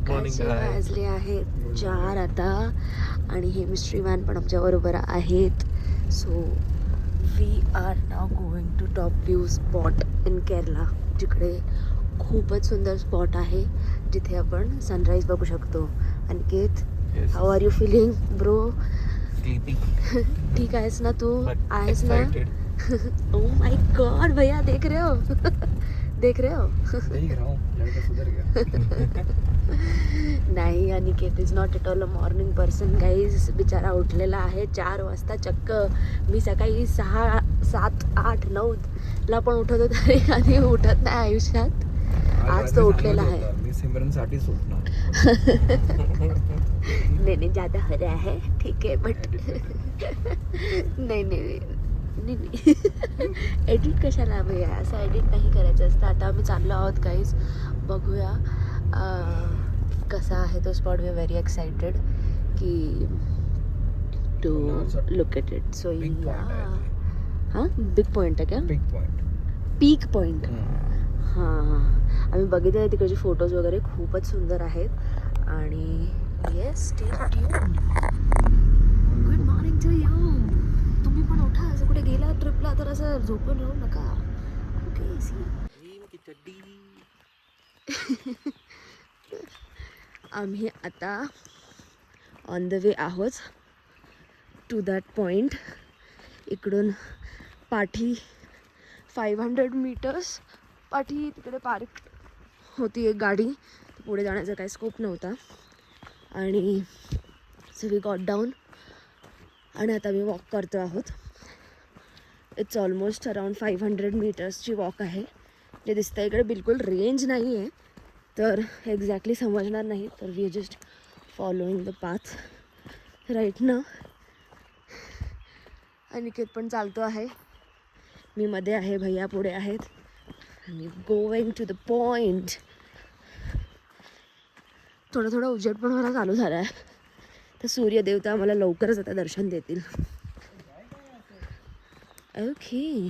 सकाळचे वाजले आहेत 4 आता आणि हे मिस्ट्री मॅन पण आमच्या बरोबर आहेत. So we are now going to top view spot in Kerala, जिकडे खूपच सुंदर स्पॉट आहे जिथे आपण सनराईज बघू शकतो. Aniket, how are you feeling bro? Sleepy. ठीक आहेस ना तू? आहेस ना? एक्साइटेड. ओह माय गॉड भैया, देख रहे हो? देख रहे हो? देख रहा हूँ, लड़का सुधर गया. नाही, Aniket is not at all a morning person guys. बिचारा उठलेला आहे 4 वाजता चक्क. मी सकाळी 6, 7, 8, 9 ला पण उठत होतो तरी कधी उठत नाही आयुष्यात. आज तो उठलेला आहे. मी सिमरनसाठी सुटणार. नाही नाही, ज्यादा हरे आहे ठीक आहे, बट नाही नाही नाही, एडिट कशाला भैया, असं एडिट नाही करायचं असतं. आता आम्ही चाललो आहोत गाईज, बघूया कसा आहे तो spot. We are very excited की to look at it. So हां, बिग पॉईंट आहे क्या? Big point, peak point. हां, आम्ही बघितले तिकडचे फोटोज वगैरे खूपच सुंदर आहेत. आणि yes, stay tuned. Good morning to you. तुम्ही पण उठा, असं कुठे गेला ट्रिपला तर असं झोपून राहू नका. Okay, see. आम्ही आता ऑन द वे आहोत टू दॅट पॉईंट. इकडून पाठी 500 मीटर्स पाठी तिकडे पार्क होती एक गाडी. पुढे जाण्याचा काही स्कोप नव्हता आणि सो वी गॉट डाऊन आणि आता मी वॉक करतो आहोत. इट्स ऑलमोस्ट अराउंड 500 मीटर्सची वॉक आहे. जे दिसतं इकडे बिलकुल रेंज नाही आहे, तर एक्झॅक्टली समजणार नाही. तर we are just following the path right ना. अनिकेत पण चालतो आहे, मी मध्ये आहे, भैया पुढे आहेत. आणि गोइंग टू द पॉइंट. थोडा थोडा उजेड पण मला चालू झाला आहे, तर सूर्यदेवता आम्हाला लवकरच आता दर्शन देतील. ओके,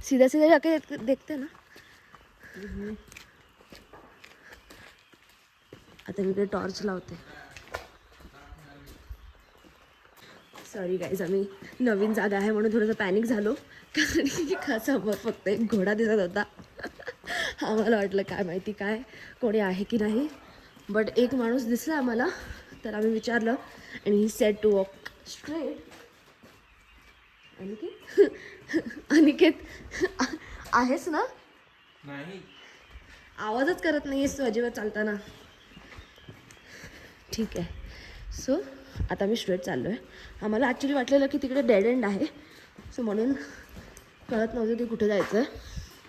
सीधा सीधा जाके देखते ना. आता मी इकडे टॉर्च लावते. सॉरी गाईज, आम्ही नवीन जागा आहे म्हणून थोडंसं पॅनिक झालो, कारण समोर फक्त एक घोडा दिसत होता. आम्हाला वाटलं काय माहिती काय कोणी आहे की नाही, बट एक माणूस दिसला आम्हाला, तर आम्ही विचारलं आणि he said to walk straight. Aniket आहेस ना? नाही, आवाजच करत नाही आहेस तू अजिबात चालताना. ठीक आहे, सो आता मी स्ट्रेट चाललो आहे. आम्हाला ॲक्च्युली वाटलेलं की तिकडे डेड एंड आहे, सो म्हणून कळत नव्हतं की कुठे जायचं आहे.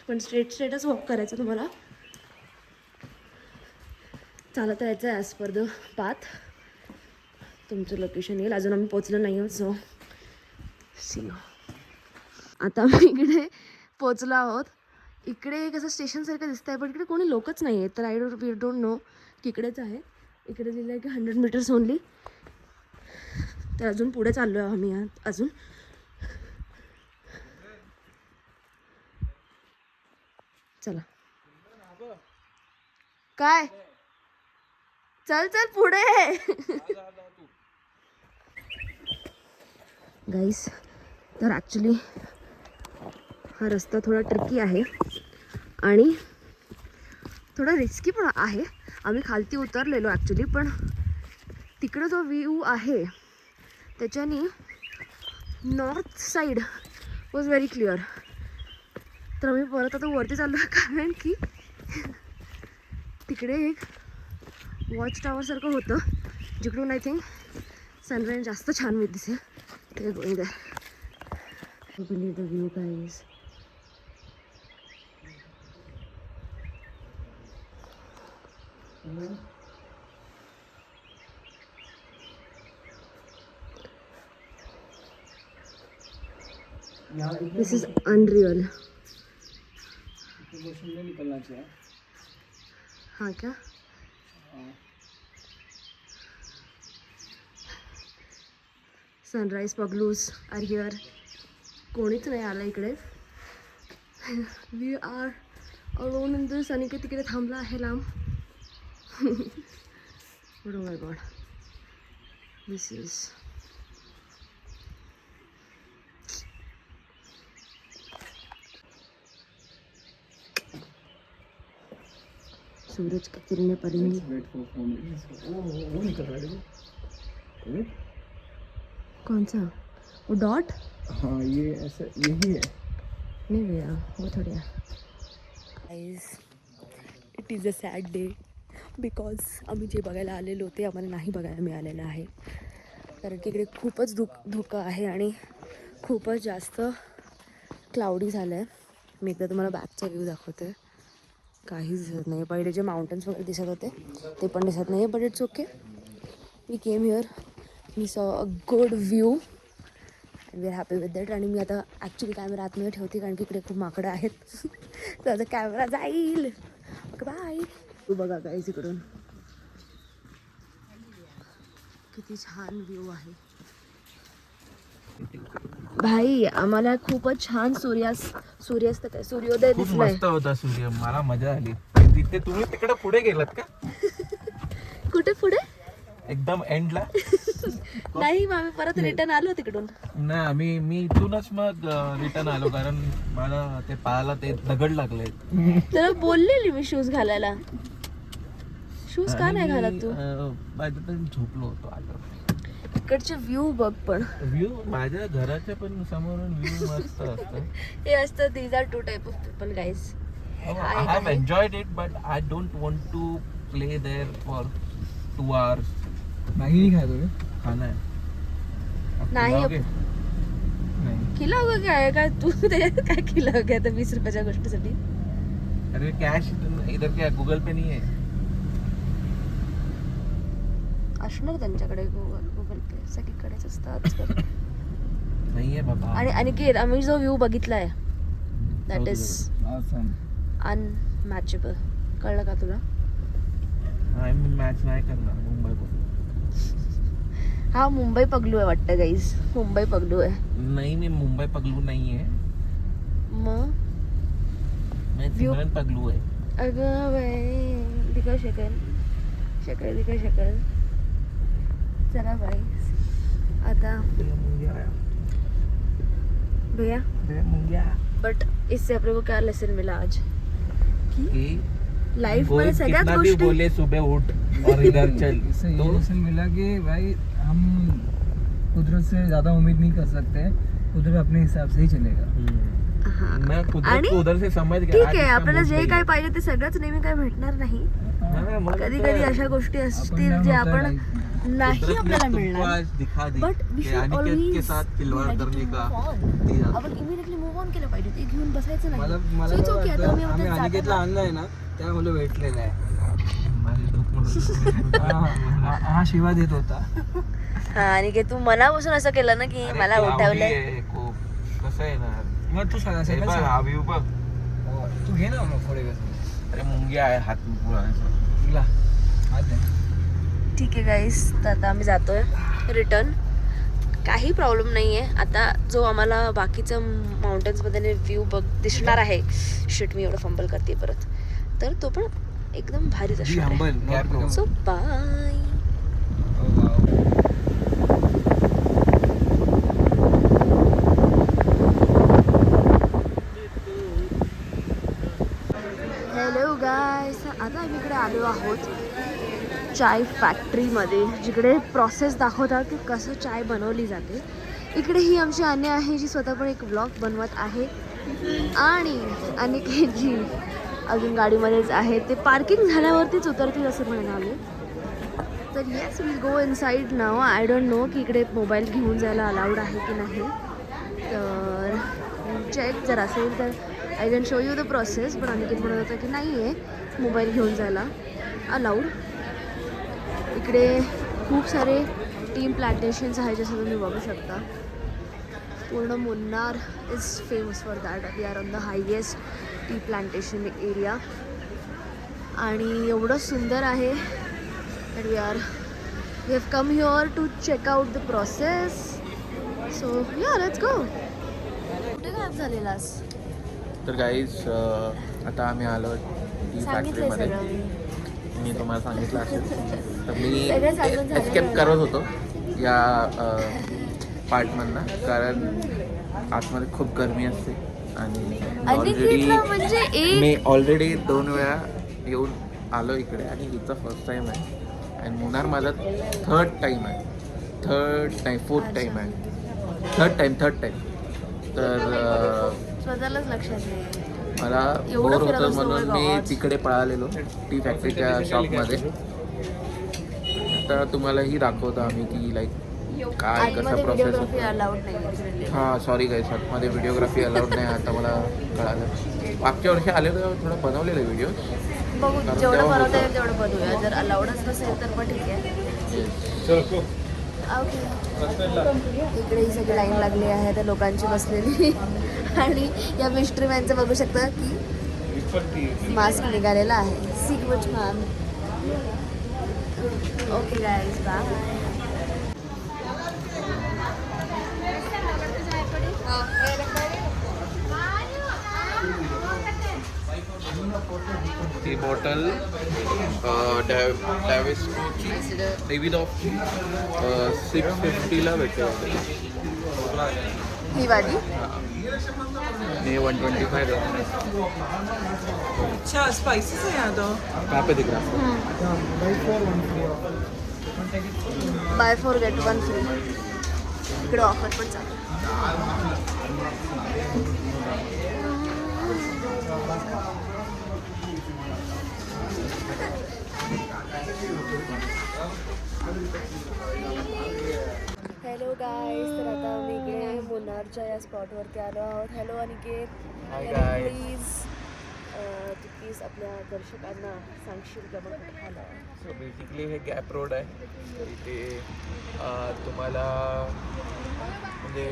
पण स्ट्रेटच वॉक करायचं तुम्हाला, चालत राहायचं आहे ॲज पर द पाथ. तुमचं लोकेशन येईल, अजून आम्ही पोचलो नाही आहोत. So see you. आता आम्ही इकडे पोचलो आहोत. इकडे कसं स्टेशनसारखं दिसतं आहे, पण इकडे कोणी लोकच नाही आहे. तर वी डोंट नो की इकडेच आहे. इकडे लिहिलं आहे की 100 मीटर्स ओनली. तर अजून पुढे चाललो आहे आम्ही अजून. चला, काय चल चल पुढे. गाईस, तर ॲक्च्युली हा रस्ता थोडा ट्रिकी आहे आणि थोडा रिस्की पण आहे. आम्ही खालती उतरलेलो ॲक्च्युली, पण तिकडं जो व्ह्यू आहे त्याच्याने north side was very clear. तर आम्ही परत आता वरती चाललो कारण की तिकडे एक वॉच टॉवरसारखं होतं, जिकडून आय थिंक सनराईज जास्त छान दिसेल. ते going there. Believe the view guys. This is unreal. निकलना चाहिए. हाँ क्या? सनराईज पगलूज आर हिअर. कोणीच नाही आलं इकडे. We are alone in this. आणि तिकडे थांबला आहे लांब. Oh my god. This is Suraj की किरणें पड़ेंगी. Wait for 4 minutes. वो निकल रहा है देखो. वेट. कौन सा? वो डॉट? हाँ ये ऐसा यही है. नहीं भैया वो थोड़ी है. Guys it is a sad day because आम्ही जे बघायला आलेलो ते आम्हाला नाही बघायला मिळालेलं आहे. कारण की इकडे खूपच धुकं आहे आणि खूपच जास्त क्लाउडी झालं आहे. मी एकदा तुम्हाला बॅकचा व्ह्यू दाखवते. काहीच दिसत नाही. पहिले जे माउंटन्स वगैरे दिसत होते ते पण दिसत नाही. But it's okay. We came here. We saw a good view and we are happy with that. आणि मी आता ॲक्च्युली कॅमेरा आतमध्ये ठेवते कारण की इकडे खूप माकडं आहेत. तर आता कॅमेरा जाईल. बाय. तू बघा काय इकडून किती छान व्ह्यू आहे. भाई आम्हाला खूपच छान सूर्यास्त काय सूर्योदय खूप दिसलाय. मस्त होता सूर्य. मला मजा आली. तिथे तुम्ही तिकडे पुढे गेलात का? कुठे पुढे? एकदम एंडला. नाही आम्ही परत रिटर्न आलो तिकडून. नाही मी इथूनच मग रिटर्न आलो कारण मला ते पायाला ते दगड लागले. तर बोललेली मी शूज घालायला. शूज का नाही घालत तू? झोपलो होतो. आलो. इकडचे व्ह्यू बघ. पण व्ह्यू माझ्या घराच्या पण समोरून व्ह्यू मस्त असतं. हे असतं. These are two type of people guys. I have enjoyed it, but I don't want to play there for 2 hours. Maggi नहीं खाया तुम्हें? खाना है. आप नहीं, खिलाओगे? नहीं. खिलाओगे काय काय तू त्याच्यात काय खिलाओगे आता 20 रुपयाच्या गोष्टीसाठी? अरे कैश इधर क्या गूगल पे नहीं है. असणार त्यांच्याकडे गुगल पे. सगळीकडेच असतात. नहीं है बाबा. आणि अनिकेत आम्ही जो व्ह्यू बघितलाय दॅट इज Awesome. अनमॅचेबल. कळलं का तुला? आम्ही मॅच नाही करणार मुंबई को. हा मुंबई पगलू आहे वाटतं गाईज. मुंबई पगलू आहे. नहीं मैं मुंबई पगलू नहीं है. मग मैं सिमरन पगलू है. अगं बाई दिखा शकल दिखा. चला बाई आता भैया. बट इससे अपने को क्या लेसन मिला आज कि लाइफ में सगळ्यात कितना भी गोष्टी बोले सुबह उठ और इधर चल. इससे ये तो लेसन मिला कि भाई हम कुदरत से ज़्यादा उम्मीद नहीं कर सकते. कुदरत अपने हिसाब से ही चलेगा. हा. मैं कुदरत आणि को उधर से समझ गया. ठीक आज आहे इसका आपल्याला mood जे नहीं काय है. पाहिजे ते सगळंच नेहमी काय भेटणार नाही. हाँ, मला कधी तर कधी अशा गोष्टी असतील आपण जे होता आपण नाही. नाही कुदरत ने आपल्याला तुमको मिळणार. आज दिखा दी बट वी कि शुड अनिकेत ऑलवेज के साथ खिलवाड़ करने का आपण इमिडिएटली मूव्ह ऑन केलं पाहिजे. ते घेऊन बसायचं मला नाही. मला So it's okay. आता मी आम्ही आता अनिकेतला जाताना- आणलाय ना त्या मुलं भेटलेलं आहे. माझी झोप मोडून. हा शिवा देत होता. हा आणि की तू मनापासून असं केलं ना की अरे मला क्लाउडी उठवलंय. आहे खूप. कसं येणार? मग तू सांगा हे बघ, हा व्ह्यू बघ. तू घे ना मग थोडे कसं. अरे मुंग्या आहे हात पुरा. ला हात दे. ठीक आहे गाईस. तर आता आम्ही जातोय रिटर्न. काही प्रॉब्लेम नाही आहे. आता जो आम्हाला बाकीचं माउंटन्समध्ये व्ह्यू दिसणार आहे. शिट मी एवढं फंबल करते परत. तर तो पण एकदम भारीच Be असणार humble, आहे. not become- so bye. Oh, wow. Hello guys. आता आम्ही इकडे आलो आहोत चाय फॅक्टरीमध्ये जिकडे प्रोसेस दाखवतात की कसं चाय बनवली जाते. इकडे ही आमची अन्या आहे जी स्वतः पण एक ब्लॉग बनवत आहे. आणि अनिकेत जी अजून गाडीमध्येच आहे. ते पार्किंग झाल्यावरतीच उतरतील असं म्हणाले. तर yes will go inside now. I don't know की इकडे मोबाईल घेऊन जायला अलाउड आहे की नाही. तर चेक जर असेल तर I can show you the process. पण अनिकेत म्हणत होता की नाही आहे मोबाईल घेऊन जायला अलाउड. इकडे खूप सारे टी प्लांटेशन्स आहेत जसं तुम्ही बघू शकता. पूर्ण Munnar is famous for that. We are on the highest tea plantation area. आणि एवढं सुंदर आहे that we have come here to check out the process. So yeah let's go. कुठे गायब झालेलास? तर गाईज आता आम्ही आलो टी सांगितलंय फॅक्टरीमध्ये. सगळं मी. मी तुम्हाला सांगितलं असेल तर मी सगळं सांगून झालं एस्केप मला. करत होतो या पार्टमधनं, कारण आतमध्ये खूप गरमी असते आणि अनिकेतला म्हणजे मी एक ऑलरेडी 2 वेळा येऊन आलो इकडे आणि हिचा फर्स्ट टाईम आहे. आणि मुन्नार माझा थर्ड टाईम आहे. फोर्थ टाईम आहे. Third time. तर स्वतःलाच लक्षात नाही. मला एवढं बोर फिरत होतं असतो म्हणून बाबा. मी तिकडे पळालेलो टी फॅक्टरीच्या शॉपमध्ये. तर तुम्हालाही दाखवतो आम्ही की लाईक काय कसं आतमध्ये प्रोसेस व्हिडिओग्राफी होतं. अलाउड नाही. हां सॉरी गाईस, आतमध्ये व्हिडिओग्राफी अलाउड नाही आता मला कळालं. मागच्या वर्षी आलेलो थोडं बनवलेलं व्हिडिओ. बघू कारण जेवढं तेव्हा बनवता होतं. येईल तेवढं बनवूया. जर अलाउडच नसेल तर मग ठीक आहे. ओके. इकडे ही सगळी लाईन लागली आहे त्या लोकांची बसलेली. आणि या मिस्ट्री मॅनचं बघू शकता की मास्क निघालेला आहे. See much ma'am. Okay guys bye. ती बॉटल डॅविस्कोची डेव्हिडॉफची 650ला भेटते. ही वाली ये 125 अच्छा स्पाइसेस है यहाँ तो. कहाँ पे दिख रहा है? Buy 4 get 1 free. इकडे ऑफर पण चालू. हॅलो गाईज, तर आता आम्ही इकडे मुन्नारच्या या स्पॉटवरती आलो आहोत. हॅलो अनिकेत. Hi guys. तू प्लीज आपल्या दर्शकांना सांगशील का मग कुठे आलो आहे? सो बेसिकली हे गॅप रोड आहे. तर इथे तुम्हाला म्हणजे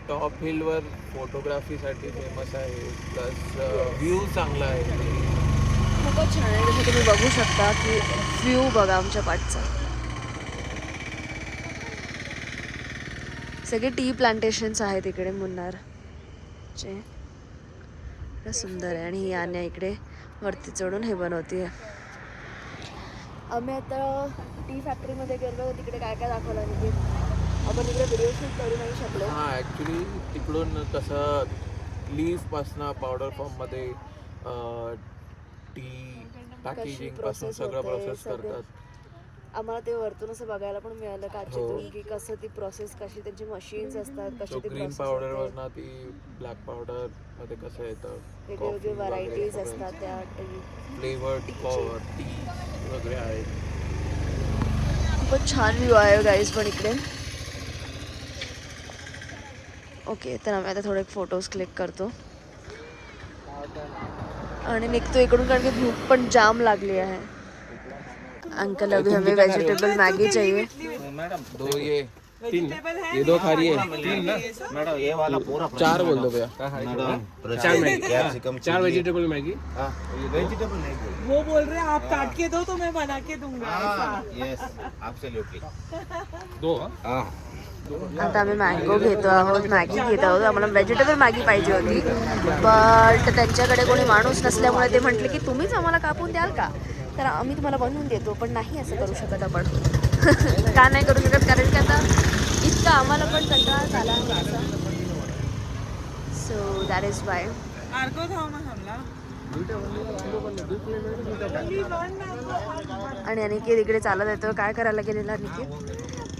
टॉप हिलवर फोटोग्राफीसाठी फेमस आहे. प्लस व्ह्यू चांगला आहे. खूपच छान आहे. जसं तुम्ही बघू शकता की व्ह्यू बघा आमच्या पाठचा. सगळे टी प्लांटेशन्स आहेत इकडे मुन्नारचे. सुंदर आहे. आणि ही आण्या इकडे वरती चढून हे बनवते. आम्ही आता टी फॅक्टरीमध्ये गेलो. तिकडे काय काय दाखवलं म्हणजे आपण इकडे व्हिडिओ शूट करू नाही शकलो. हां ॲक्च्युली तिकडून कसं लीफपासनं पावडर फॉर्ममध्ये टी पॅकेजिंगपासून सगळं प्रोसेस करतात. आम्हाला ते वरतून असं बघायला पण मिळालं काचेतून की कसं ती प्रोसेस, कशी त्यांची मशीन्स असतात, कशी ती ग्रीन प्रोसेस पावडरवरनं ती ब्लॅक पावडर मध्ये कसं येतं. वेगवेगळे व्हरायटीज असतात त्या टी. फ्लेवर्ड टी वगैरे आहेत. खूपच छान व्ह्यू आहे गाईज पण इकडे. ओके, तर आम्ही आता थोडे फोटोज क्लिक करतो आणि निघतो इकडून, कारण की भूक पण जाम लागली आहे. अंकल अभी हमें वेजिटेबल मैगी चाहिए. दो ये वेजिटेबल है. ये 2 खा रही है. मैडम ये वाला पूरा 4 बोल दो भैया. चार वेजिटेबल मैगी. वेजिटेबल नहीं वो बोल रहे हैं आप काट के दो तो मैं बना के दूंगा ऐसा. Yes absolutely 2. आता आम्ही मँगो घेतो आहोत, मॅगी घेत आहोत. आम्हाला व्हेजिटेबल मॅगी पाहिजे होती, बट त्यांच्याकडे कोणी माणूस नसल्यामुळे ते म्हटले की तुम्हीच आम्हाला कापून द्याल का, तर आम्ही तुम्हाला बनवून देतो. पण नाही असं करू शकत आपण. का नाही करू शकत, कारण की आता इतका आम्हाला पण कंटाळा आला आहे असा. So that is why. आर्को खाओ ना हमला. आणि अनिकेत इकडे चालत येतो. काय करायला गेलेला अनिकेत?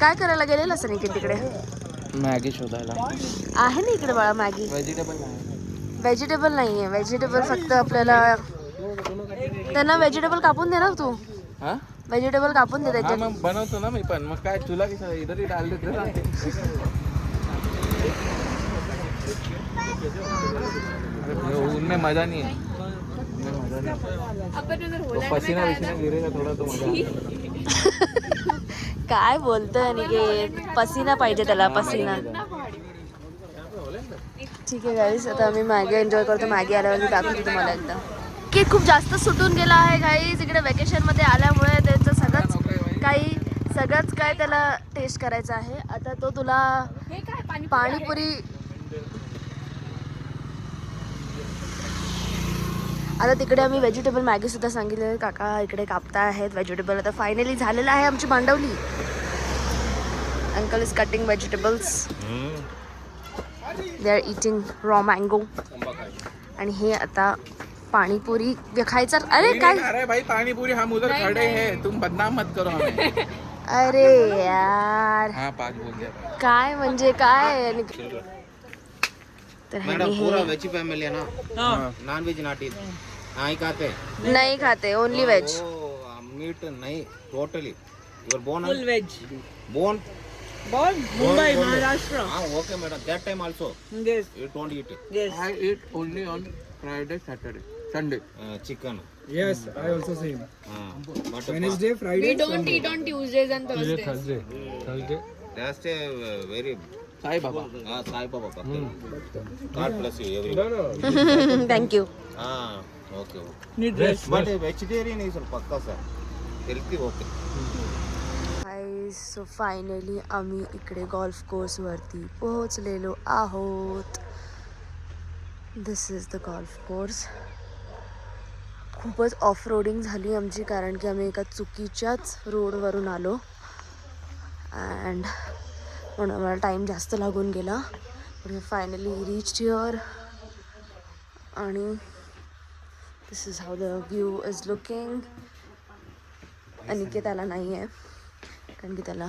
काय करायला गेलेला असं अनिकेत तिकडे? मॅगी शोधायला आहे ना इकडे बाळा मॅगी. व्हेजिटेबल नाही आहे. व्हेजिटेबल फक्त आपल्याला त्यांना व्हेजिटेबल कापून दे ना तू. हां व्हेजिटेबल कापून दे त्याच्यात. मग बनवतो ना मी पण. मग काय तुला कसं इधर ही डाल देते ना. उनमें मजा नहीं है. पसीना विसीना गिरेगा थोड़ा तो मजा. काय बोलतोय अनिकेत? पसीना पाहिजे त्याला, पसीना. ठीक आहे गाईज, आता आम्ही मॅगी एन्जॉय करतो. मॅगी आल्यावर मी दाखवतो तुम्हाला एकदा. की खूप जास्त सुटून गेला आहे गाईज इकडे वेकेशनमध्ये आल्यामुळे. त्यांचं सगळंच काय त्याला टेस्ट करायचं आहे. आता तो तुला पाणीपुरी आता तिकडे आम्ही व्हेजिटेबल मॅगी सुद्धा सांगितले, काका इकडे कापता आहेत व्हेजिटेबल. आता फायनली झालेलं आहे आमची मांडवली. Uncle is cutting vegetables. They are eating raw mango. आणि हे आता पाणीपुरी खायचं. अरे काय, अरे भाई पानीपुरी हम उधर खड़े हैं, तुम बदनाम मत करो हमें. अरे यार हाँ 5 बोल दिया. काय म्हणजे काय. तर मैडम ह्यांनी पूरा हे वेज फैमिली है ना, नॉन वेज नॉट ईट, हाँ ही खाते नाही खाते, ओनली व्हेज. मीट नहीं totally your bone Full veg. Bone Born Mumbai, Maharashtra. हाँ okay madam that time also Yes. You don't eat Yes. I eat only on Friday, Saturday, Sunday. Chicken Yes, I also same. हाँ but Wednesday, Friday, Sunday. on Tuesdays and Thursdays. That's a very Sai Baba. हाँ साई बाबा भक्त God bless you every thank you. हाँ okay okay Need rest. But vegetarian is पक्का sir healthy okay. So finally आम्ही इकडे golf कोर्सवरती पोहोचलेलो आहोत. This is the golf course. खूपच off roading झाली आमची, कारण की आम्ही एका चुकीच्याच रोडवरून आलो अँड म्हणून आम्हाला टाईम जास्त लागून गेला. पण फायनली रीच हिअर. आणि this is how the view is looking. अनिकेताला नाही आहे, कारण की त्याला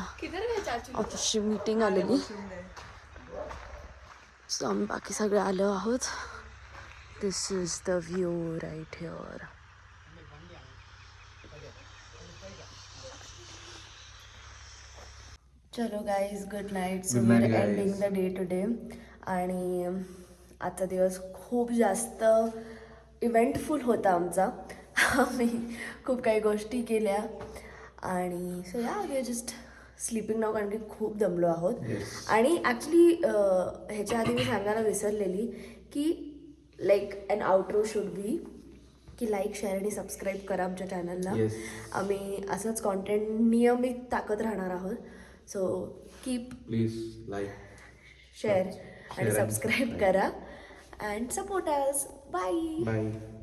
ऑफिसची मीटिंग आलेली. सो आम्ही बाकी सगळे आलो आहोत. This is the view right here. चलो guys, good night. So we are ending the day today. आणि आजचा दिवस खूप जास्त इव्हेंटफुल होता आमचा. आम्ही खूप काही गोष्टी केल्या. आणि सो या वी आर जस्ट स्लीपिंग नाव, कारण की खूप दमलो आहोत. आणि ॲक्च्युली ह्याच्या आधी मी सांगायला विसरलेली की like an outro should be की लाईक, शेअर आणि सबस्क्राईब करा आमच्या चॅनलला. आम्ही असंच कॉन्टेंट नियमित टाकत राहणार आहोत. So keep Please like. Share आणि सबस्क्राईब करा and support us. Bye. Bye.